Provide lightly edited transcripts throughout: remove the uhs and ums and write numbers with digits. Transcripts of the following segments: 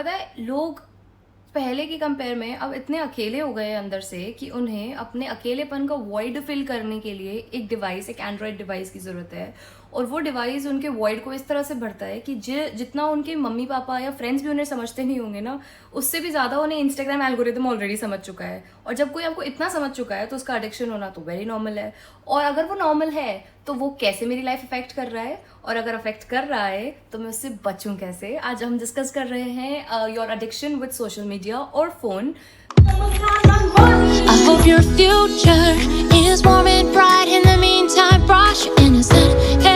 पता है लोग पहले की कंपेयर में अब इतने अकेले हो गए हैं अंदर से कि उन्हें अपने अकेलेपन का वॉइड फिल करने के लिए एक डिवाइस, एक एंड्रॉयड डिवाइस की ज़रूरत है। और वो डिवाइस उनके वॉइड को इस तरह से भरता है कि जितना उनके मम्मी पापा या फ्रेंड्स भी उन्हें समझते नहीं होंगे ना, उससे भी ज़्यादा उन्हें इंस्टाग्राम एल्गोरिदम ऑलरेडी समझ चुका है। और जब कोई आपको इतना समझ चुका है तो उसका एडिक्शन होना तो वेरी नॉर्मल है। और अगर वो नॉर्मल है तो वो कैसे मेरी लाइफ अफेक्ट कर रहा है, और अगर अफेक्ट कर रहा है तो मैं उससे बचूं कैसे। आज हम डिस्कस कर रहे हैं your addiction with social media और phone. I hope your future is warm and bright. In the meantime, brush your innocent hair.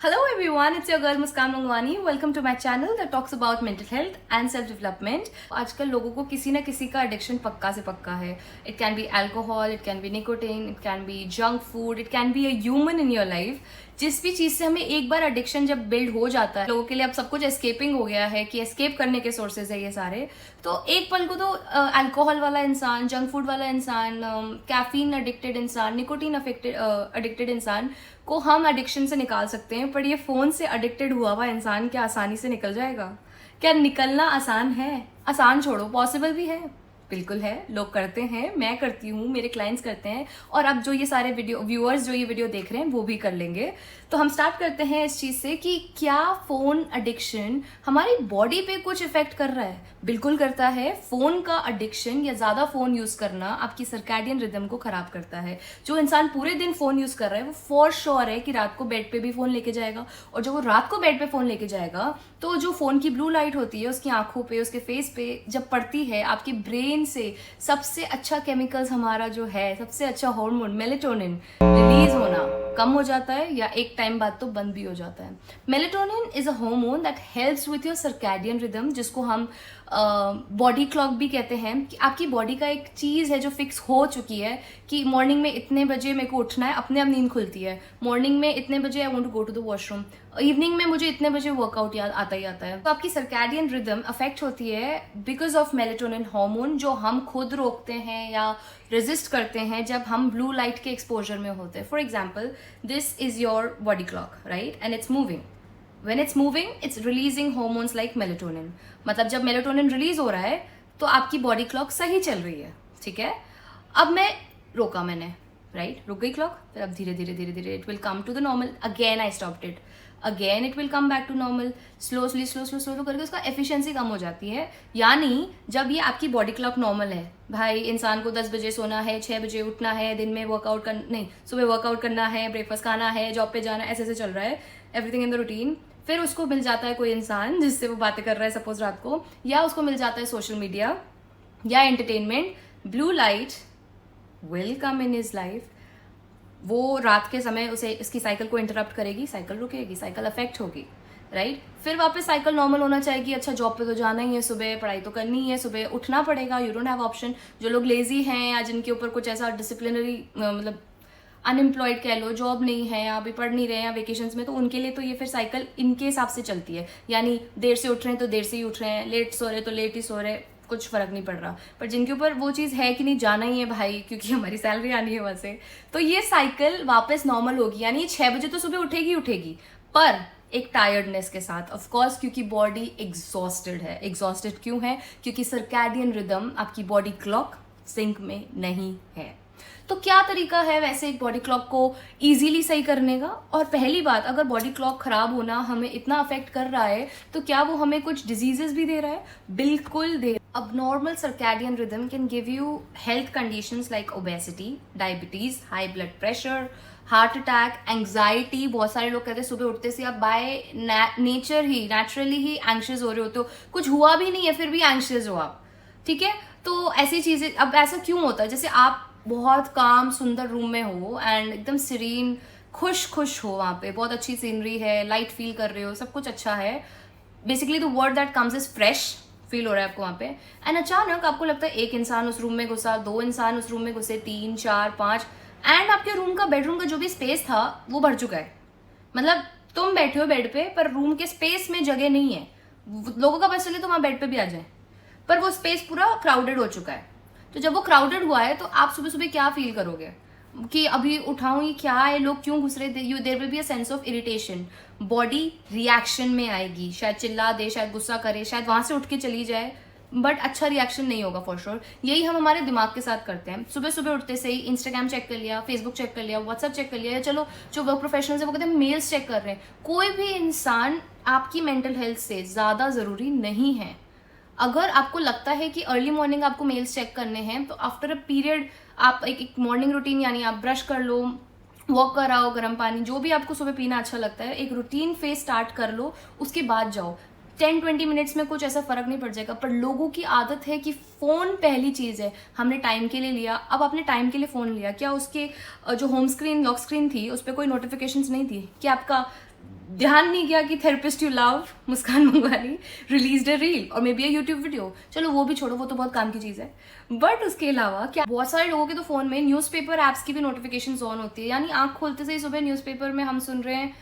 Hello everyone, it's your girl Muskan Mangwani. Welcome to my channel that talks about mental health and self development. आजकल लोगों को किसी ना किसी का addiction पक्का से पक्का है. It can be alcohol, it can be nicotine, it can be junk food, it can be a human in your life. जिस भी चीज से हमें एक बार एडिक्शन जब बिल्ड हो जाता है, लोगों के लिए अब सब कुछ एस्केपिंग हो गया है कि एस्केप करने के सोर्सेज है ये सारे, तो एक पल को तो अल्कोहल वाला इंसान, जंक फूड वाला इंसान, कैफीन एडिक्टेड इंसान, निकोटीन एडिक्टेड इंसान को हम एडिक्शन से निकाल सकते हैं। पर ये फोन से एडिक्टेड हुआ हुआ इंसान क्या आसानी से निकल जाएगा? क्या निकलना आसान है? आसान छोड़ो, पॉसिबल भी है, बिल्कुल है। लोग करते हैं, मैं करती हूँ, मेरे क्लाइंट्स करते हैं, और अब जो ये सारे व्यूअर्स जो ये वीडियो देख रहे हैं वो भी कर लेंगे। तो हम स्टार्ट करते हैं इस चीज़ से कि क्या फ़ोन एडिक्शन हमारी बॉडी पे कुछ इफेक्ट कर रहा है? बिल्कुल करता है। फ़ोन का एडिक्शन या ज़्यादा फ़ोन यूज़ करना आपकी सर्कैडियन रिदम को ख़राब करता है। जो इंसान पूरे दिन फ़ोन यूज़ कर रहा है वो फॉर श्योर है कि रात को बेड पे भी फ़ोन लेके जाएगा, और जब वो रात को बेड पे फ़ोन लेके जाएगा तो जो फ़ोन की ब्लू लाइट होती है उसकी आंखों पे, उसके फेस पे जब पड़ती है, आपके ब्रेन से सबसे अच्छा केमिकल्स हमारा जो है, सबसे अच्छा हार्मोन मेलेटोनिन रिलीज होना कम हो जाता है, या एक टाइम बाद तो बंद भी हो जाता है। Melatonin is a hormone that helps with your circadian rhythm, जिसको हम बॉडी क्लॉक भी कहते हैं। कि आपकी बॉडी का एक चीज़ है जो फिक्स हो चुकी है कि मॉर्निंग में इतने बजे मेरे को उठना है, अपने आप नींद खुलती है। मॉर्निंग में इतने बजे I want to go to the washroom, evening में मुझे इतने बजे वर्कआउट याद आता ही आता है। तो आपकी सर्कैडियन रिदम अफेक्ट होती है बिकॉज ऑफ मेलेटोनिन हार्मोन, जो हम खुद रोकते हैं या रेजिस्ट करते हैं जब हम ब्लू लाइट के एक्सपोजर में होते हैं। For example, this is your body clock, right, and it's moving. When it's moving, it's releasing hormones like melatonin. मतलब जब मेलेटोनिन रिलीज हो रहा है तो आपकी बॉडी क्लॉक सही चल रही है, ठीक है। अब मैं रोका, मैंने राइट, रुक गई क्लॉक, फिर अब धीरे धीरे धीरे धीरे it will come to the normal. Again I stopped it, again it will come back to normal. Slow करके उसका एफिशिएंसी कम हो जाती है. यानी जब ये आपकी बॉडी क्लॉक नॉर्मल है, भाई इंसान को 10 बजे सोना है, 6 बजे उठना है, दिन में वर्कआउट कर नहीं, सुबह वर्कआउट करना है, ब्रेकफास्ट खाना है, जॉब पे जाना है, ऐसे चल रहा है, एवरीथिंग इन द रूटीन. फिर उसको मिल जाता है कोई इंसान जिससे वो बातें कर रहा है सपोज रात को, या उसको मिल जाता है सोशल मीडिया या entertainment. Blue light will come in his life. वो रात के समय उसे इसकी साइकिल को इंटरप्ट करेगी, साइकिल रुकेगी, साइकिल अफेक्ट होगी, राइट. फिर वापस साइकिल नॉर्मल होना चाहेगी. अच्छा, जॉब पे तो जाना ही है, सुबह पढ़ाई तो करनी ही है, सुबह उठना पड़ेगा, यू डोंट हैव ऑप्शन. जो लोग लेजी हैं या जिनके ऊपर कुछ ऐसा डिसिप्लिनरी मतलब अनएम्प्लॉयड कह लो, जॉब नहीं है या अभी पढ़ नहीं रहे हैं या वेकेशंस में, तो उनके लिए तो ये फिर साइकिल इनके हिसाब से चलती है. यानी देर से उठ रहे हैं तो देर से ही उठ रहे हैं, लेट सो रहे तो लेट ही सो रहे, कुछ फर्क नहीं पड़ रहा. पर जिनके ऊपर वो चीज़ है कि नहीं, जाना ही है भाई क्योंकि हमारी सैलरी आनी है वहाँ से, तो ये साइकिल वापस नॉर्मल होगी. यानी 6 बजे तो सुबह उठेगी, पर एक टायर्डनेस के साथ, ऑफ कोर्स, क्योंकि बॉडी एग्जॉस्टेड है. एग्जॉस्टेड क्यों है? क्योंकि सर्कैडियन रिदम, आपकी बॉडी क्लॉक सिंक में नहीं है. तो क्या तरीका है वैसे एक बॉडी क्लॉक को इजीली सही करने का? और पहली बात, अगर बॉडी क्लॉक खराब होना हमें इतना अफेक्ट कर रहा है तो क्या वो हमें कुछ डिजीजेस भी दे रहा है? बिल्कुल दे. Abnormal circadian rhythm can give you health conditions like obesity, diabetes, high blood pressure, heart attack, anxiety. बहुत सारे लोग कहते हैं सुबह उठते से आप by nature he, naturally he anxious हो रहे हो, तो कुछ हुआ भी नहीं है फिर भी एंग्शियस हो आप, ठीक है. तो ऐसी चीजें, अब ऐसा क्यों होता है? जैसे आप बहुत काम सुंदर रूम में हो एंड एकदम सीरीन, खुश हो, वहाँ पे बहुत अच्छी सीनरी है, लाइट फील कर रहे हो, सब कुछ अच्छा है. Basically the word that comes is fresh feel हो रहा है आपको वहाँ पे. एंड अचानक आपको लगता है एक इंसान उस रूम में घुसा, 2 इंसान उस रूम में घुसे, 3, 4, 5, एंड आपके रूम का, बेडरूम का जो भी स्पेस था वो भर चुका है. मतलब तुम बैठे हो बेड पे पर रूम के स्पेस में जगह नहीं है. लोगों का पता चले तो वहाँ बेड पे भी आ जाए, पर वो स्पेस पूरा क्राउडेड हो चुका है. तो जब वो क्राउडेड हुआ है तो आप सुबह सुबह क्या फील करोगे? कि अभी उठाऊं ये क्या है, लोग क्यों घुस रहे, you there will be a sense of irritation, body reaction में आएगी, शायद चिल्ला दे, शायद गुस्सा करे, शायद वहां से उठ के चली जाए, बट अच्छा रिएक्शन नहीं होगा फॉर श्योर। यही हम हमारे दिमाग के साथ करते हैं। सुबह सुबह उठते से ही इंस्टाग्राम चेक कर लिया, फेसबुक चेक कर लिया, व्हाट्सएप चेक कर लिया, या चलो जो वर्क प्रोफेशनल्स है वो कहते हैं मेल्स चेक कर रहे हैं। कोई भी इंसान आपकी मेंटल हेल्थ से ज़्यादा ज़रूरी नहीं है। अगर आपको लगता है कि अर्ली मॉर्निंग आपको मेल्स चेक करने हैं, तो आफ्टर अ पीरियड आप एक मॉर्निंग रूटीन, यानी आप ब्रश कर लो, वॉक कराओ, गर्म पानी, जो भी आपको सुबह पीना अच्छा लगता है, एक रूटीन फेज स्टार्ट कर लो, उसके बाद जाओ। 10-20 मिनट्स में कुछ ऐसा फर्क नहीं पड़ जाएगा। पर लोगों की आदत है कि फोन पहली चीज है, हमने टाइम के लिए लिया, अब आपने टाइम के लिए फोन लिया, क्या उसके जो होम स्क्रीन लॉक स्क्रीन थी उस पर कोई नोटिफिकेशंस नहीं थी? क्या आपका ध्यान नहीं गया कि therapist you love Muskan Mangwani released a reel और maybe a YouTube video? चलो वो भी छोड़ो, वो तो बहुत काम की चीज है। बट उसके अलावा क्या बहुत सारे लोगों के तो फोन में न्यूज़पेपर एप्स की भी नोटिफिकेशन ऑन होती है, यानी आंख खोलते से ही सुबह न्यूज़पेपर में हम सुन रहे हैं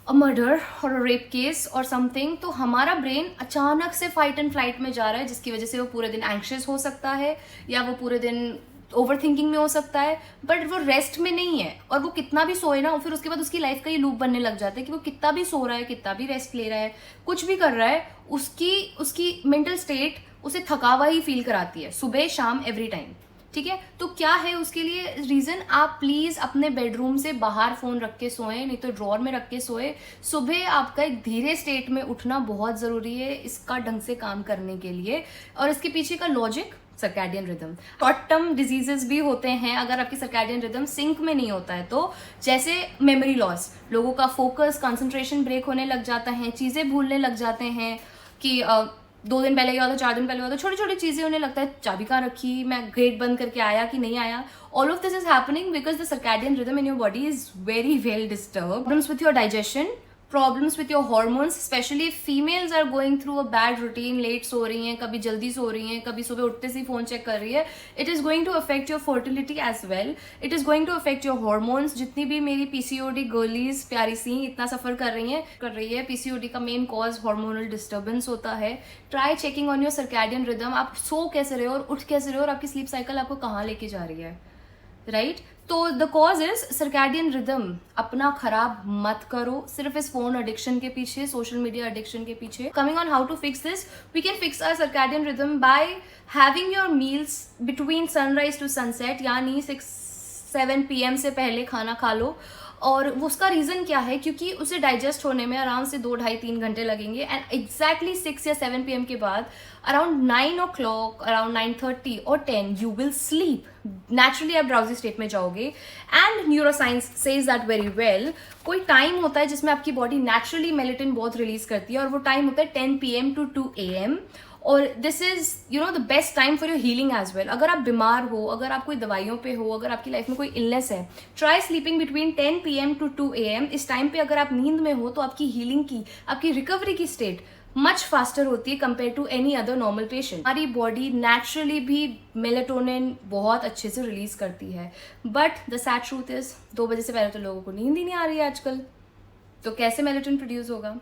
अ मर्डर और अ रेप केस और समथिंग, तो हमारा ब्रेन अचानक से फाइट एंड फ्लाइट में जा रहा है, जिसकी वजह से वो पूरे दिन एंग्शियस हो सकता है या वो पूरे दिन ओवर थिंकिंग में हो सकता है, बट वो रेस्ट में नहीं है। और वो कितना भी सोए ना, फिर उसके बाद उसकी लाइफ का ये लूप बनने लग जाता है कि वो कितना भी सो रहा है, कितना भी रेस्ट ले रहा है, कुछ भी कर रहा है, उसकी मेंटल स्टेट उसे थका हुआ ही फील कराती है, सुबह शाम एवरी टाइम। ठीक है, तो क्या है उसके लिए रीजन? आप प्लीज अपने बेडरूम से बाहर फोन रख के सोएं, नहीं तो ड्रॉर में रख के सोए। सुबह आपका एक धीरे स्टेट में उठना बहुत जरूरी है इसका ढंग से काम करने के लिए। और इसके पीछे का logic circadian rhythm. Short term diseases भी होते हैं अगर आपकी सर्कैडियन रिदम सिंक में नहीं होता है तो, जैसे मेमोरी लॉस, लोगों का फोकस कंसंट्रेशन ब्रेक होने लग जाता है, चीजें भूलने लग जाते हैं कि 2 दिन पहले हुआ था, 4 दिन पहले हुआ था, छोटी छोटी चीजें उन्हें लगता है चाबी कहाँ रखी, मैं गेट बंद करके आया कि नहीं आया। All of this is happening because the circadian rhythm in your body is very well disturb. Problems with your digestion, problems with your hormones, specially females are going through a bad routine, late सो रही हैं, कभी जल्दी सो रही हैं, कभी सुबह उठते से फोन चेक कर रही है। It is going to affect your fertility as well, it is going to affect your hormones. जितनी भी मेरी पीसीओडी गर्लीज प्यारी सी इतना सफर कर रही है, पीसीओडी का मेन कॉज हार्मोनल डिस्टर्बेंस होता है। Try checking on your circadian rhythm, आप सो कैसे रहे हो और उठ कैसे रहे हो और आपकी स्लीप साइकिल आपको कहाँ लेके जा रही है, राइट? तो the cause is circadian rhythm. अपना खराब मत करो सिर्फ इस फोन एडिक्शन के पीछे, सोशल मीडिया एडिक्शन के पीछे। Coming on how to fix this, we can fix our circadian rhythm by having your meals between sunrise to sunset, यानी 6-7 PM से पहले खाना खा लो। और उसका रीजन क्या है? क्योंकि उसे डाइजेस्ट होने में आराम से 2-2.5-3 घंटे लगेंगे, एंड एग्जैक्टली 6 या 7 PM के बाद अराउंड 9 o'clock, अराउंड 9:30 और 10 यू विल स्लीप नेचुरली। आप ड्राउजी स्टेट में जाओगे, and neuroscience says that very well. कोई टाइम होता है जिसमें आपकी बॉडी नेचुरली मेलेटिन बहुत रिलीज करती है, और वो टाइम होता है 10 PM to 2 AM, और this is the best time for your healing as well. अगर आप बीमार हो, अगर आप कोई दवाइयों पे हो, अगर आपकी लाइफ में कोई इलनेस है, try sleeping between 10 PM to 2 AM। इस टाइम पे अगर आप नींद में हो तो आपकी हीलिंग की, आपकी रिकवरी की स्टेट मच फास्टर होती है compare to any other normal patient. हमारी बॉडी नेचुरली भी मेलेटोनिन बहुत अच्छे से रिलीज करती है, but the sad truth is 2 बजे से पहले तो लोगों को नींद ही नहीं आ रही है आजकल, तो कैसे मेलेटोनिन प्रोड्यूस होगा?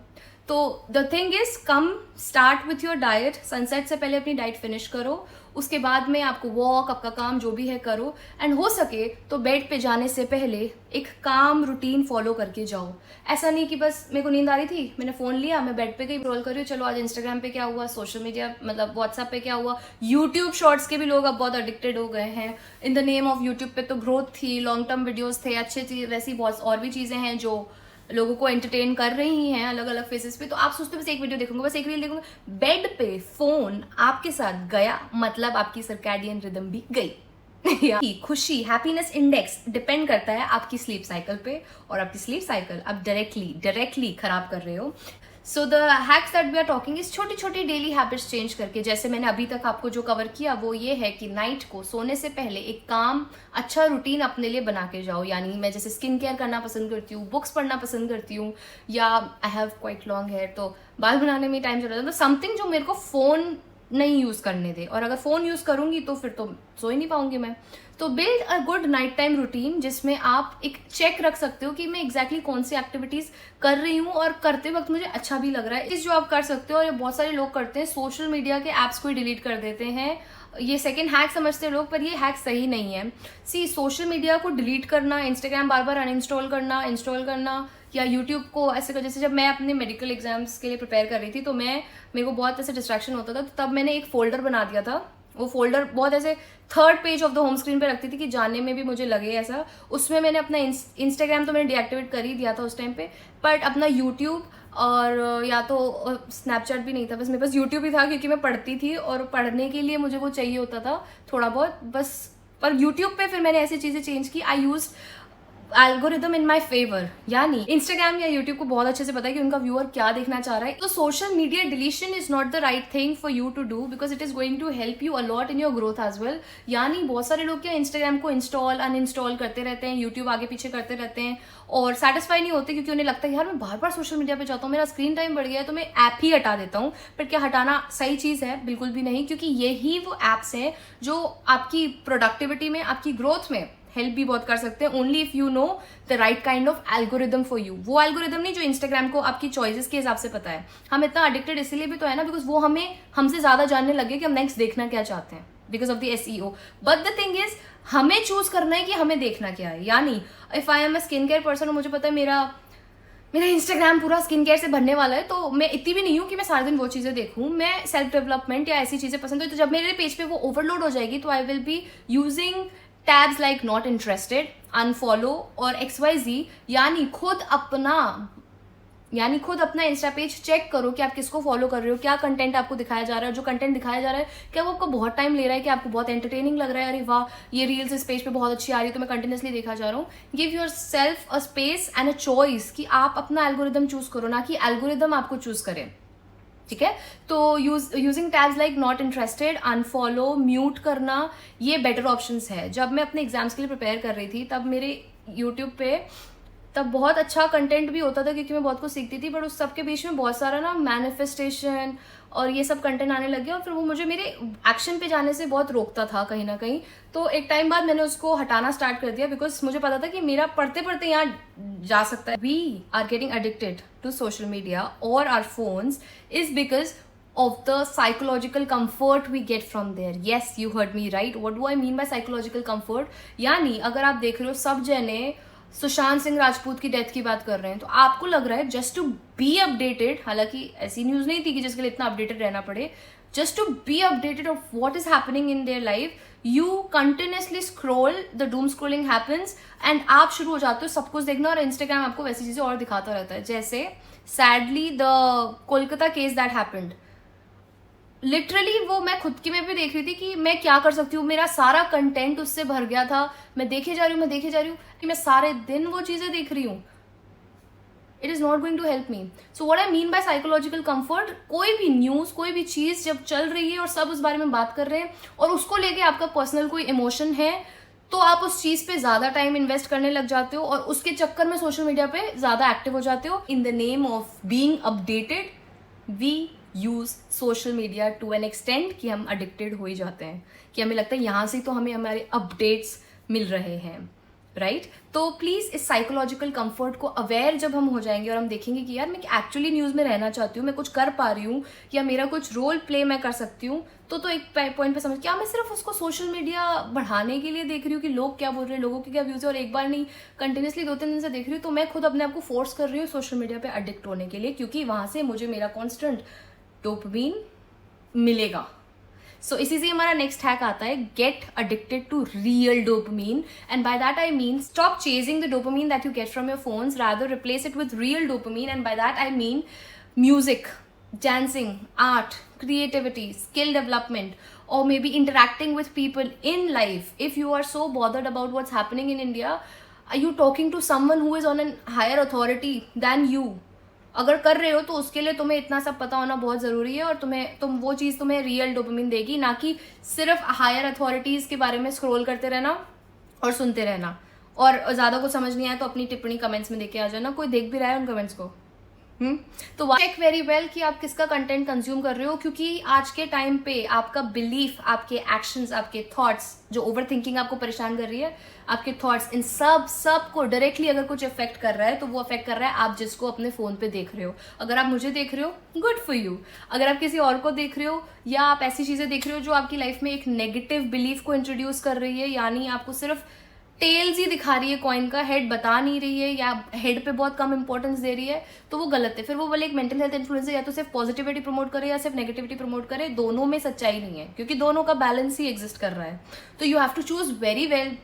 तो the thing is, come start with your diet. Sunset से पहले अपनी डाइट फिनिश करो, उसके बाद में आपको वॉक, आपका काम जो भी है करो, एंड हो सके तो बेड पे जाने से पहले एक काम रूटीन फॉलो करके जाओ। ऐसा नहीं कि बस मेरे को नींद आ रही थी, मैंने फोन लिया, मैं बेड पे गई, रोल कर रही हूँ, चलो आज इंस्टाग्राम पे क्या हुआ, सोशल मीडिया मतलब व्हाट्सएप पे क्या हुआ, यूट्यूब शॉर्ट्स के भी लोग अब बहुत एडिक्टेड हो गए हैं। इन द नेम ऑफ यूट्यूब पे तो ग्रोथ थी, लॉन्ग टर्म वीडियोज थे, अच्छी चीज, वैसी बहुत और भी चीजें हैं जो लोगों को एंटरटेन कर रही हैं अलग अलग फेसेस पे। तो आप सोचते हो बस एक वीडियो देखूंगा, बस एक रील देखूंगा, बेड पे फोन आपके साथ गया, मतलब आपकी सर्कैडियन रिदम भी गई। खुशी, हैप्पीनेस इंडेक्स डिपेंड करता है आपकी स्लीप साइकिल पे, और आपकी स्लीप साइकिल आप डायरेक्टली खराब कर रहे हो। So the hacks that we are talking is छोटी छोटी डेली हैबिट्स चेंज करके। जैसे मैंने अभी तक आपको जो कवर किया वो ये है कि नाइट को सोने से पहले एक काम अच्छा रूटीन अपने लिए बना के जाओ। यानी मैं जैसे स्किन केयर करना पसंद करती हूँ, बुक्स पढ़ना पसंद करती हूँ, या I have quite long hair तो बाल बनाने में टाइम चला जाता है, तो समथिंग जो मेरे को फोन नहीं यूज करने दे, और अगर फोन यूज करूंगी तो फिर तो सो ही नहीं पाऊंगी मैं। तो build a good night time routine जिसमें आप एक चेक रख सकते हो कि मैं एग्जैक्टली कौन सी एक्टिविटीज कर रही हूँ और करते वक्त मुझे अच्छा भी लग रहा है। इस जो आप कर सकते हो, और ये बहुत सारे लोग करते हैं, सोशल मीडिया के एप्स को ही डिलीट कर देते हैं ये सेकंड हैक समझते हैं लोग, पर ये हैक सही नहीं है। सी, सोशल मीडिया को डिलीट करना, इंस्टाग्राम बार बार अनइंस्टॉल करना, इंस्टॉल करना, या यूट्यूब को ऐसे कर, जैसे जब मैं अपने मेडिकल एग्जाम्स के लिए प्रिपेयर कर रही थी तो मेरे को बहुत ऐसे डिस्ट्रैक्शन होता था, तो तब मैंने एक फोल्डर बना दिया था। वो फोल्डर बहुत ऐसे third page of the home screen पे रखती थी कि जाने में भी मुझे लगे ऐसा। उसमें मैंने अपना इंस्टाग्राम तो मैंने डीएक्टिवेट कर ही दिया था उस टाइम पे, बट अपना यूट्यूब और या तो स्नैपचैट भी नहीं था, बस मेरे पास यूट्यूब ही था, क्योंकि मैं पढ़ती थी और पढ़ने के लिए मुझे वो चाहिए होता था थोड़ा बहुत बस। पर यूट्यूब पे फिर मैंने ऐसी चीज़ें चेंज की, I use algorithm in my favour. यानी इंस्टाग्राम या यूट्यूब को बहुत अच्छे से पता है कि उनका व्यूअर क्या देखना चाह रहा है। तो social media deletion is not the right thing for you to do, because it is going to help you a lot in your growth as well. यानी बहुत सारे लोग क्या इंस्टाग्राम को इंस्टॉल अनइंस्टॉल करते रहते हैं, यूट्यूब आगे पीछे करते रहते हैं और सेटिस्फाई नहीं होते, क्योंकि उन्हें लगता है यार मैं बार बार सोशल मीडिया पे जाता हूँ, मेरा स्क्रीन टाइम बढ़ गया है तो मैं ऐप ही हटा देता हूँ। पर क्या हटाना सही चीज़ है? बिल्कुल भी नहीं, क्योंकि यही वो ऐप्स हैं जो आपकी प्रोडक्टिविटी में, आपकी ग्रोथ में हेल्प भी बहुत कर सकते हैं, only if you know the right kind of algorithm for you. वो एल्गोरिदम नहीं जो इंस्टाग्राम को आपकी चॉइसेस के हिसाब से पता है। हम इतना एडिक्टेड इसलिए भी तो है ना, बिकॉज वो हमसे ज्यादा जानने लगे कि हम नेक्स्ट देखना क्या चाहते हैं, because of the SEO। But the thing is हमें चूज करना है कि हमें देखना क्या है। यानी if I am a skin care person और मुझे पता है मेरा इंस्टाग्राम पूरा स्किन केयर से भरने वाला है, तो मैं इतनी भी नहीं हूँ कि मैं सारा दिन वो चीज़ें देखूँ। मैं सेल्फ डेवलपमेंट या ऐसी चीज़ें पसंद है, तो जब मेरे पेज पे वो ओवरलोड हो जाएगी तो I will be using tabs like not interested, unfollow और XYZ। यानी खुद अपना इंस्टा पेज चेक करो कि आप किसको फॉलो कर रहे हो, क्या कंटेंट आपको दिखाया जा रहा है। जो कंटेंट दिखाया जा रहा है क्या वो आपको बहुत टाइम ले रहा है, कि आपको बहुत एंटरटेनिंग लग रहा है, अरे वाह ये रील्स इस पेज पे बहुत अच्छी आ रही है तो मैं कंटिन्यूसली देखा जा रहा हूँ। Give your self a space and a choice कि आप अपना एल्गोरिदम चूज करो, ना कि एल्गोरिदम आपको चूज करे। ठीक है, तो using tabs like not interested, unfollow, mute करना, ये बेटर ऑप्शंस है। जब मैं अपने एग्जाम्स के लिए प्रिपेयर कर रही थी तब मेरे यूट्यूब पे तब बहुत अच्छा कंटेंट भी होता था, क्योंकि मैं बहुत कुछ सीखती थी, बट उस सब के बीच में बहुत सारा ना मैनिफेस्टेशन और ये सब कंटेंट आने लगे और फिर वो मुझे मेरे एक्शन पे जाने से बहुत रोकता था कहीं ना कहीं। तो एक टाइम बाद मैंने उसको हटाना स्टार्ट कर दिया, बिकॉज मुझे पता था कि मेरा पढ़ते पढ़ते यहाँ जा सकता है। We are getting addicted to social media और our phones is because of the psychological comfort we get from there. Yes, you heard me right. What do I mean by psychological comfort? यानी अगर आप देख रहे हो सब जने सुशांत सिंह राजपूत की डेथ की बात कर रहे हैं, तो आपको लग रहा है जस्ट टू बी अपडेटेड, हालांकि ऐसी न्यूज नहीं थी कि जिसके लिए इतना अपडेटेड रहना पड़े, just to be updated of what is happening in their life, you continuously scroll, the doom scrolling happens and आप शुरू हो जाते हो सब कुछ देखना, और इंस्टाग्राम आपको वैसी चीजें और दिखाता रहता है। जैसे sadly the Kolkata case that happened, literally वो मैं खुद की में भी देख रही थी कि मैं क्या कर सकती हूँ, मेरा सारा कंटेंट उससे भर गया था, मैं देखे जा रही हूँ कि मैं सारे दिन वो चीजें देख रही हूँ। It is not going to help me. So what I mean by psychological comfort, कोई भी न्यूज, कोई भी चीज जब चल रही है और सब उस बारे में बात कर रहे हैं और उसको लेके आपका पर्सनल कोई इमोशन है, तो आप उस चीज पे ज्यादा टाइम इन्वेस्ट करने लग जाते हो और उसके चक्कर में सोशल मीडिया पे ज्यादा एक्टिव हो जाते हो। In the name of being updated we use social media to an extent कि हम एडिक्टेड हो ही जाते हैं, कि हमें लगता है यहाँ से तो हमें हमारे अपडेट्स मिल रहे हैं, राइट? तो प्लीज इस साइकोलॉजिकल कंफर्ट को अवेयर जब हम हो जाएंगे और हम देखेंगे कि यार मैं एक्चुअली न्यूज में रहना चाहती हूँ, मैं कुछ कर पा रही हूँ या मेरा कुछ रोल प्ले मैं कर सकती हूँ, तो एक पॉइंट पे समझ, क्या मैं सिर्फ उसको सोशल मीडिया बढ़ाने के लिए देख रही हूँ कि लोग क्या बोल रहे हैं, लोगों के क्या व्यूज है, और एक बार नहीं कंटिन्यूसली 2-3 दिन से देख रही हूँ, तो मैं खुद अपने आप को फोर्स कर रही हूँ सोशल मीडिया पे एडिक्ट होने के लिए, क्योंकि वहां से मुझे मेरा कॉन्स्टेंट डोपामिन मिलेगा। सो इसी से हमारा नेक्स्ट हैक आता है, get addicted to real dopamine, and by that I mean stop chasing the dopamine that you get from your phones, rather replace it with real dopamine, and by that I mean music, dancing, art, creativity, skill development, or maybe interacting with people in life. If you are so bothered about what's happening in India, are you talking to someone who is on a higher authority than you? अगर कर रहे हो तो उसके लिए तुम्हें इतना सब पता होना बहुत जरूरी है, और वो चीज तुम्हें रियल डोपामिन देगी, ना कि सिर्फ हायर अथॉरिटीज के बारे में स्क्रॉल करते रहना और सुनते रहना। और ज्यादा कुछ समझ नहीं आया तो अपनी टिप्पणी कमेंट्स में देके आ जाना, कोई देख भी रहा है उन कमेंट्स को। तो चेक वेरी वेल कि आप किसका कंटेंट कंज्यूम कर रहे हो, क्योंकि आज के टाइम पे आपका बिलीफ, आपके एक्शंस, आपके थॉट्स, जो ओवर थिंकिंग आपको परेशान कर रही है, आपके थॉट्स, इन सब को डायरेक्टली अगर कुछ अफेक्ट कर रहा है तो वो अफेक्ट कर रहा है आप जिसको अपने फोन पे देख रहे हो। अगर आप मुझे देख रहे हो, गुड फॉर यू। अगर आप किसी और को देख रहे हो या आप ऐसी चीजें देख रहे हो जो आपकी लाइफ में एक नेगेटिव बिलीफ को इंट्रोड्यूस कर रही है, यानी आपको सिर्फ टेल्स ही दिखा रही है कॉइन का, हेड बता नहीं रही है या हेड पे बहुत कम इंपॉर्टेंस दे रही है, तो वो गलत है। फिर वो बोले एक मेंटल हेल्थ इन्फ्लुएंसर या तो सिर्फ पॉजिटिविटी प्रमोट करे या सिर्फ नेगेटिविटी प्रमोट करे, दोनों में सच्चाई नहीं है, क्योंकि दोनों का बैलेंस ही एग्जिस्ट कर रहा है। तो you have to choose very well,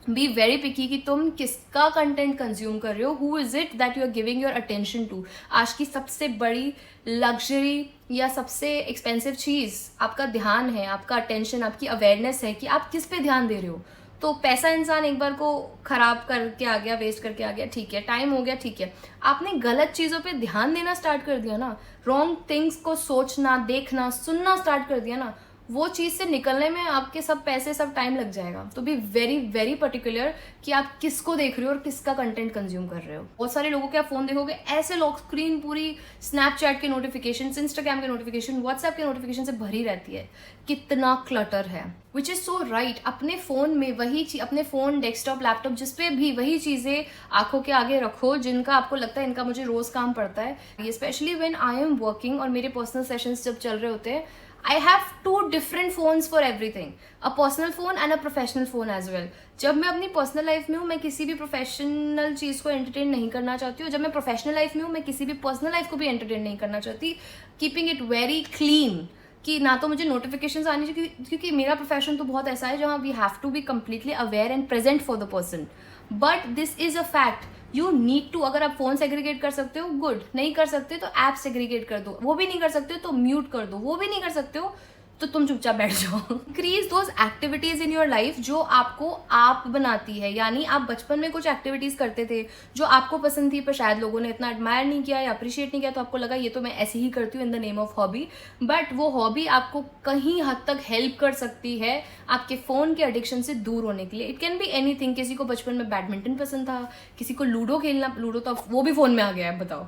be very picky कि तुम किसका कंटेंट कंज्यूम कर रहे हो, who is it that you are giving your attention to. आज की सबसे बड़ी लग्जरी या सबसे एक्सपेंसिव चीज आपका ध्यान है, आपका अटेंशन, आपकी अवेयरनेस है कि आप किस पे ध्यान दे रहे हो। तो पैसा इंसान एक बार को खराब करके आ गया, वेस्ट करके आ गया, ठीक है, टाइम हो गया, ठीक है, आपने गलत चीजों पे ध्यान देना स्टार्ट कर दिया ना, रॉन्ग थिंग्स को सोचना, देखना, सुनना स्टार्ट कर दिया ना, वो चीज से निकलने में आपके सब पैसे, सब टाइम लग जाएगा। तो बी वेरी वेरी पर्टिकुलर कि आप किसको देख रहे हो और किसका कंटेंट कंज्यूम कर रहे हो। बहुत सारे लोगों के आप फोन देखोगे ऐसे लॉक स्क्रीन पूरी स्नैपचैट के नोटिफिकेशन, इंस्टाग्राम के नोटिफिकेशन, व्हाट्सएप के नोटिफिकेशन से भरी रहती है। कितना क्लटर है, विच इज सो राइट। अपने फोन में वही चीज, अपने फोन, डेस्कटॉप, लैपटॉप, जिसपे भी वही चीजें आंखों के आगे रखो जिनका आपको लगता है इनका मुझे रोज काम पड़ता है। ये specially when I am working और मेरे पर्सनल सेशंस जब चल रहे होते हैं, I have 2 different phones for everything, a personal phone and a professional phone as well. जब मैं अपनी पर्सनल लाइफ में हूँ, मैं किसी भी प्रोफेशनल चीज को एंटरटेन नहीं करना चाहती हूँ। जब मैं प्रोफेशनल लाइफ में हूँ, मैं किसी भी पर्सनल लाइफ को भी एंटरटेन नहीं करना चाहती। कीपिंग इट वेरी क्लीन, कि ना तो मुझे नोटिफिकेशंस आनी चाहिए, क्योंकि मेरा प्रोफेशन तो बहुत ऐसा है जहाँ we have to be completely aware and present for the person. But this is a fact, you need to. अगर आप फोन सेग्रीगेट कर सकते हो, गुड। नहीं कर सकते तो ऐप सेग्रीगेट कर दो। वो भी नहीं कर सकते हो तो म्यूट कर दो। वो भी नहीं कर सकते हो तो तुम चुपचाप बैठ जाओ। Increase those activities in your life जो आपको आप बनाती है। यानी आप बचपन में कुछ एक्टिविटीज करते थे जो आपको पसंद थी, पर शायद लोगों ने इतना एडमायर नहीं किया या अप्रिशिएट नहीं किया, तो आपको लगा ये तो मैं ऐसे ही करती हूँ इन the name of hobby. But वो हॉबी आपको कहीं हद तक हेल्प कर सकती है आपके फोन के एडिक्शन से दूर होने के लिए। It can be anything. किसी को बचपन में बैडमिंटन पसंद था, किसी को लूडो खेलना, लूडो तो वो भी फोन में आ गया है, बताओ,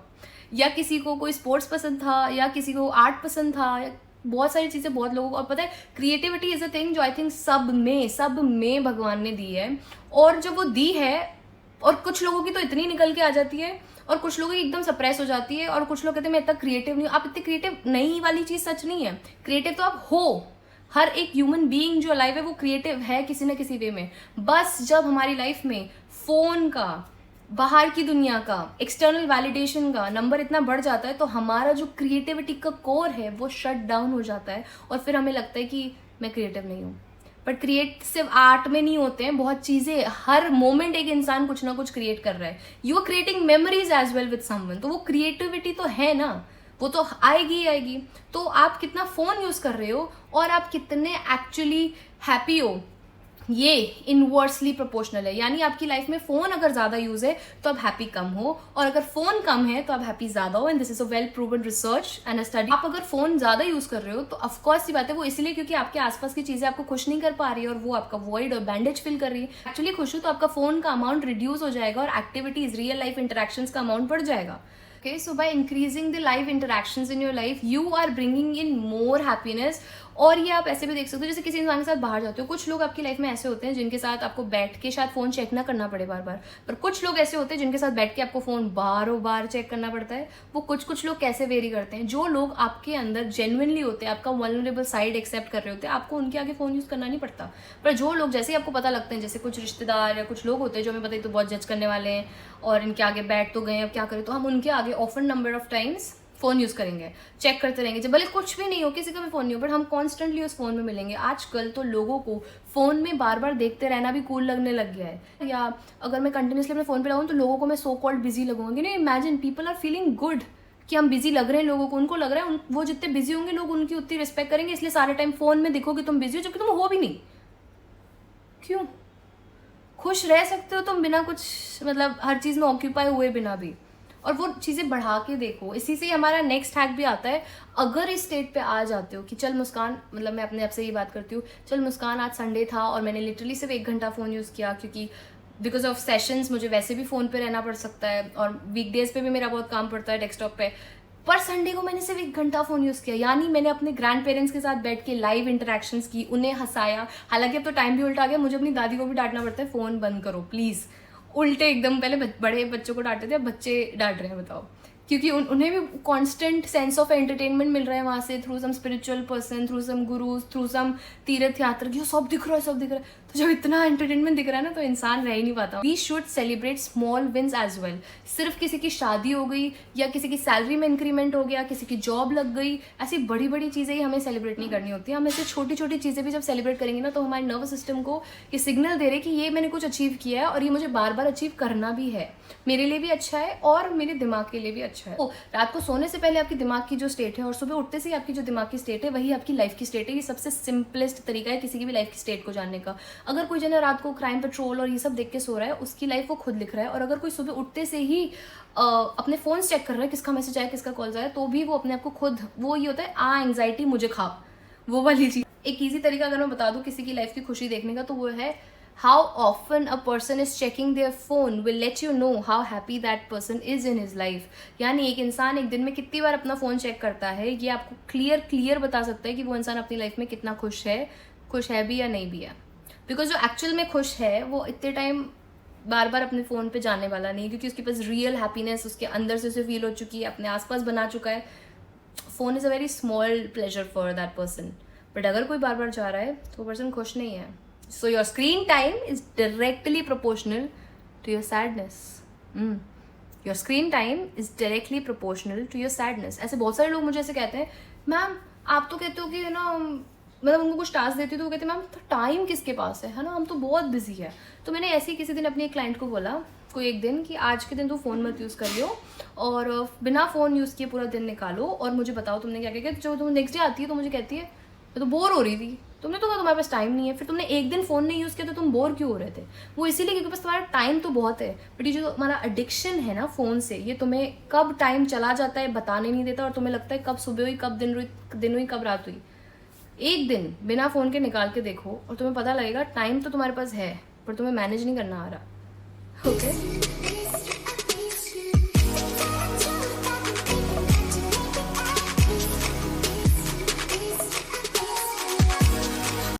या किसी को कोई स्पोर्ट्स पसंद था, या किसी को आर्ट पसंद था, बहुत सारी चीजें बहुत लोगों को। और पता है, क्रिएटिविटी इज अ थिंग जो आई थिंक सब में भगवान ने दी है। और जब वो दी है, और कुछ लोगों की तो इतनी निकल के आ जाती है और कुछ लोगों की एकदम सप्रेस हो जाती है, और कुछ लोग कहते हैं मैं इतना क्रिएटिव नहीं हूँ। आप इतने क्रिएटिव नहीं वाली चीज सच नहीं है। क्रिएटिव तो आप हो, हर एक ह्यूमन बीइंग जो लाइफ है वो क्रिएटिव है किसी न किसी वे में। बस जब हमारी लाइफ में फोन का, बाहर की दुनिया का, एक्सटर्नल वैलिडेशन का नंबर इतना बढ़ जाता है, तो हमारा जो क्रिएटिविटी का कोर है वो शट डाउन हो जाता है, और फिर हमें लगता है कि मैं क्रिएटिव नहीं हूँ। बट क्रिएट सिर्फ आर्ट में नहीं होते हैं, बहुत चीजें, हर मोमेंट एक इंसान कुछ ना कुछ क्रिएट कर रहा है। You are creating memories as well with someone, तो वो क्रिएटिविटी तो है ना, वो तो आएगी ही आएगी। तो आप कितना फोन यूज कर रहे हो और आप कितने एक्चुअली हैप्पी हो, ये इनवर्सली प्रोपोर्शनल है। यानी आपकी लाइफ में फोन अगर ज्यादा यूज है तो आप हैप्पी कम हो, और अगर फोन कम है तो आप हैप्पी ज्यादा हो। And this is a well proven research and a study. आप अगर फोन ज्यादा यूज कर रहे हो तो ऑफकोर्स की बात है वो इसलिए क्योंकि आपके आसपास की चीजें आपको खुश नहीं कर पा रही है, और वो आपका वॉइड और बैंडेज फिल कर रही है। एक्चुअली खुश हो तो आपका फोन का अमाउंट रिड्यूस हो जाएगा और एक्टिविटीज, रियल लाइफ इंटरेक्शंस का अमाउंट बढ़ जाएगा। Okay, so by increasing the live interactions in your life, you are bringing in more happiness. और ये आप ऐसे भी देख सकते हो, जैसे किसी इंसान के साथ बाहर जाते हो, कुछ लोग आपकी लाइफ में ऐसे होते हैं जिनके साथ आपको बैठ के शायद फोन चेक ना करना पड़े बार बार, पर कुछ लोग ऐसे होते हैं जिनके साथ बैठ के आपको फोन बारों बार चेक करना पड़ता है। वो कुछ लोग कैसे वेरी करते हैं, जो लोग आपके अंदर जेन्युइनली होते हैं, आपका वल्नरेबल साइड एक्सेप्ट कर रहे होते हैं, आपको उनके आगे फोन यूज करना नहीं पड़ता। पर जो लोग, जैसे ही आपको पता लगते हैं, जैसे कुछ रिश्तेदार या कुछ लोग होते हैं जो हमें पता है तो बहुत जज करने वाले हैं और इनके आगे बैठ तो गए, अब क्या करें, तो हम उनके आगे often number of times phone use करेंगे, चेक करते रहेंगे, जब भले कुछ भी नहीं हो, किसी का भी फोन नहीं हो, बट हम कॉन्स्टेंटली उस फोन में मिलेंगे। आजकल तो लोगों को फोन में बार बार देखते रहना भी कूल लगने लग गया है। या अगर मैं कंटिन्यूसली अपने फोन पे रहूँ तो लोगों को मैं सो कॉल्ड बिजी लगूंगी। नहीं, imagine people are feeling good कि हम बिजी लग रहे हैं लोगों को, उनको लग रहा है वो जितने बिजी होंगे लोग उनकी उतनी रिस्पेक्ट करेंगे, इसलिए सारे टाइम फोन में दिखो कि तुम बिजी हो, जबकि तुम हो भी नहीं। क्यों? खुश रह सकते हो तुम बिना कुछ, मतलब हर चीज में ऑक्यूपाई हुए बिना भी, और वो चीजें बढ़ा के देखो। इसी से हमारा नेक्स्ट हैक भी आता है। अगर इस स्टेट पे आ जाते हो कि चल मुस्कान, मतलब मैं अपने आप से ये बात करती हूँ, चल मुस्कान आज संडे था और मैंने लिटरली सिर्फ 1 घंटा फोन यूज किया क्योंकि बिकॉज ऑफ सेशंस मुझे वैसे भी फ़ोन पे रहना पड़ सकता है, और वीकडेज पे भी मेरा बहुत काम पड़ता है डेस्कटॉप पे। पर संडे को मैंने सिर्फ 1 घंटा फ़ोन यूज़ किया, यानी मैंने अपने ग्रैंड पेरेंट्स के साथ बैठ के लाइव इंटरेक्शंस की, उन्हें हंसाया। हालांकि अब तो टाइम भी उल्टा आ गया, मुझे अपनी दादी को भी डांटना पड़ता है, फ़ोन बंद करो प्लीज़। उल्टे एकदम, पहले बड़े बच्चों को डांटते थे, अब बच्चे डांट रहे हैं, बताओ। क्योंकि उन्हें भी कांस्टेंट सेंस ऑफ एंटरटेनमेंट मिल रहा है वहाँ से, through some spiritual person, through some gurus, through some तीर्थ यात्रा की, सब दिख रहा है, सब दिख रहा है। तो जब इतना एंटरटेनमेंट दिख रहा है ना, तो इंसान रह ही नहीं पाता। We should celebrate small wins as well. सिर्फ किसी की शादी हो गई या किसी की सैलरी में इंक्रीमेंट हो गया, किसी की जॉब लग गई, ऐसी बड़ी बड़ी चीज़ें ही हमें सेलिब्रेट नहीं करनी होती। हम ऐसे छोटी छोटी चीज़ें भी जब सेलिब्रेट करेंगे ना, तो हमारे नर्वस सिस्टम को ये सिग्नल दे रहे कि ये मैंने कुछ अचीव किया है और ये मुझे बार बार अचीव करना भी है, मेरे लिए भी अच्छा है और मेरे दिमाग के लिए भी अच्छा है। तो रात को सोने से पहले आपकी दिमाग की जो स्टेट है और सुबह उठते से ही आपकी जो दिमाग की स्टेट है, वही आपकी लाइफ की स्टेट है। ये सबसे सिंपलेस्ट तरीका है किसी की भी लाइफ की स्टेट को जानने का। अगर कोई जना रात को क्राइम पेट्रोल और ये सब देख के सो रहा है, उसकी लाइफ वो खुद लिख रहा है। और अगर कोई सुबह उठते से ही अपने फोन चेक कर रहा है, किसका मैसेज आया, किसका कॉल आया, तो भी वो अपने आप को खुद, वो ये होता है एंग्जाइटी मुझे खा, वो वाली चीज। एक ईजी तरीका अगर मैं बता दूं किसी की लाइफ की खुशी देखने का, तो वो है how often a person is checking their phone will let you know how happy that person is in his life। यानी एक इंसान एक दिन में कितनी बार अपना फ़ोन चेक करता है, ये आपको क्लियर बता सकता है कि वो इंसान अपनी लाइफ में कितना खुश है भी या नहीं भी है। बिकॉज जो एक्चुअल में खुश है वो इतने टाइम बार बार अपने फ़ोन पे जाने वाला नहीं है, क्योंकि उसके पास रियल हैप्पीनेस उसके अंदर से उसे फील हो चुकी है, अपने आसपास बना चुका है। Phone is a very small pleasure for that person. But अगर कोई बार बार जा रहा है तो वो पर्सन खुश नहीं है। So your screen time is directly proportional to your sadness. Your screen time is directly proportional to your sadness. ऐसे बहुत सारे लोग मुझे ऐसे कहते हैं, मैम आप तो कहते हो कि ना, मतलब उनको कुछ टास्क देती हो तो वो कहते हैं मैम तो टाइम किसके पास है ना, हम तो बहुत बिजी है। तो मैंने ऐसे ही किसी दिन अपने एक क्लाइंट को बोला, कोई एक दिन, कि आज के दिन तू फ़ोन मत यूज़ करियो और बिना फ़ोन यूज़ किए पूरा दिन निकालो और मुझे बताओ तुमने क्या किया। जो तुम नेक्स्ट डे आती है तो मुझे कहती है मैं तो बोर हो रही थी। तुमने तो कहा तुम्हारे पास टाइम नहीं है, फिर तुमने एक दिन फ़ोन नहीं यूज़ किया तो तुम बोर क्यों हो रहे थे? वो इसीलिए क्योंकि बस तुम्हारा टाइम तो बहुत है, बट ये जो हमारा एडिक्शन है ना फ़ोन से, ये तुम्हें कब टाइम चला जाता है बताने नहीं देता, और तुम्हें लगता है कब सुबह हुई, कब दिन हुई, कब रात हुई। एक दिन बिना फ़ोन के निकाल के देखो और तुम्हें पता लगेगा टाइम तो तुम्हारे पास है पर तुम्हें मैनेज नहीं करना आ रहा। ओके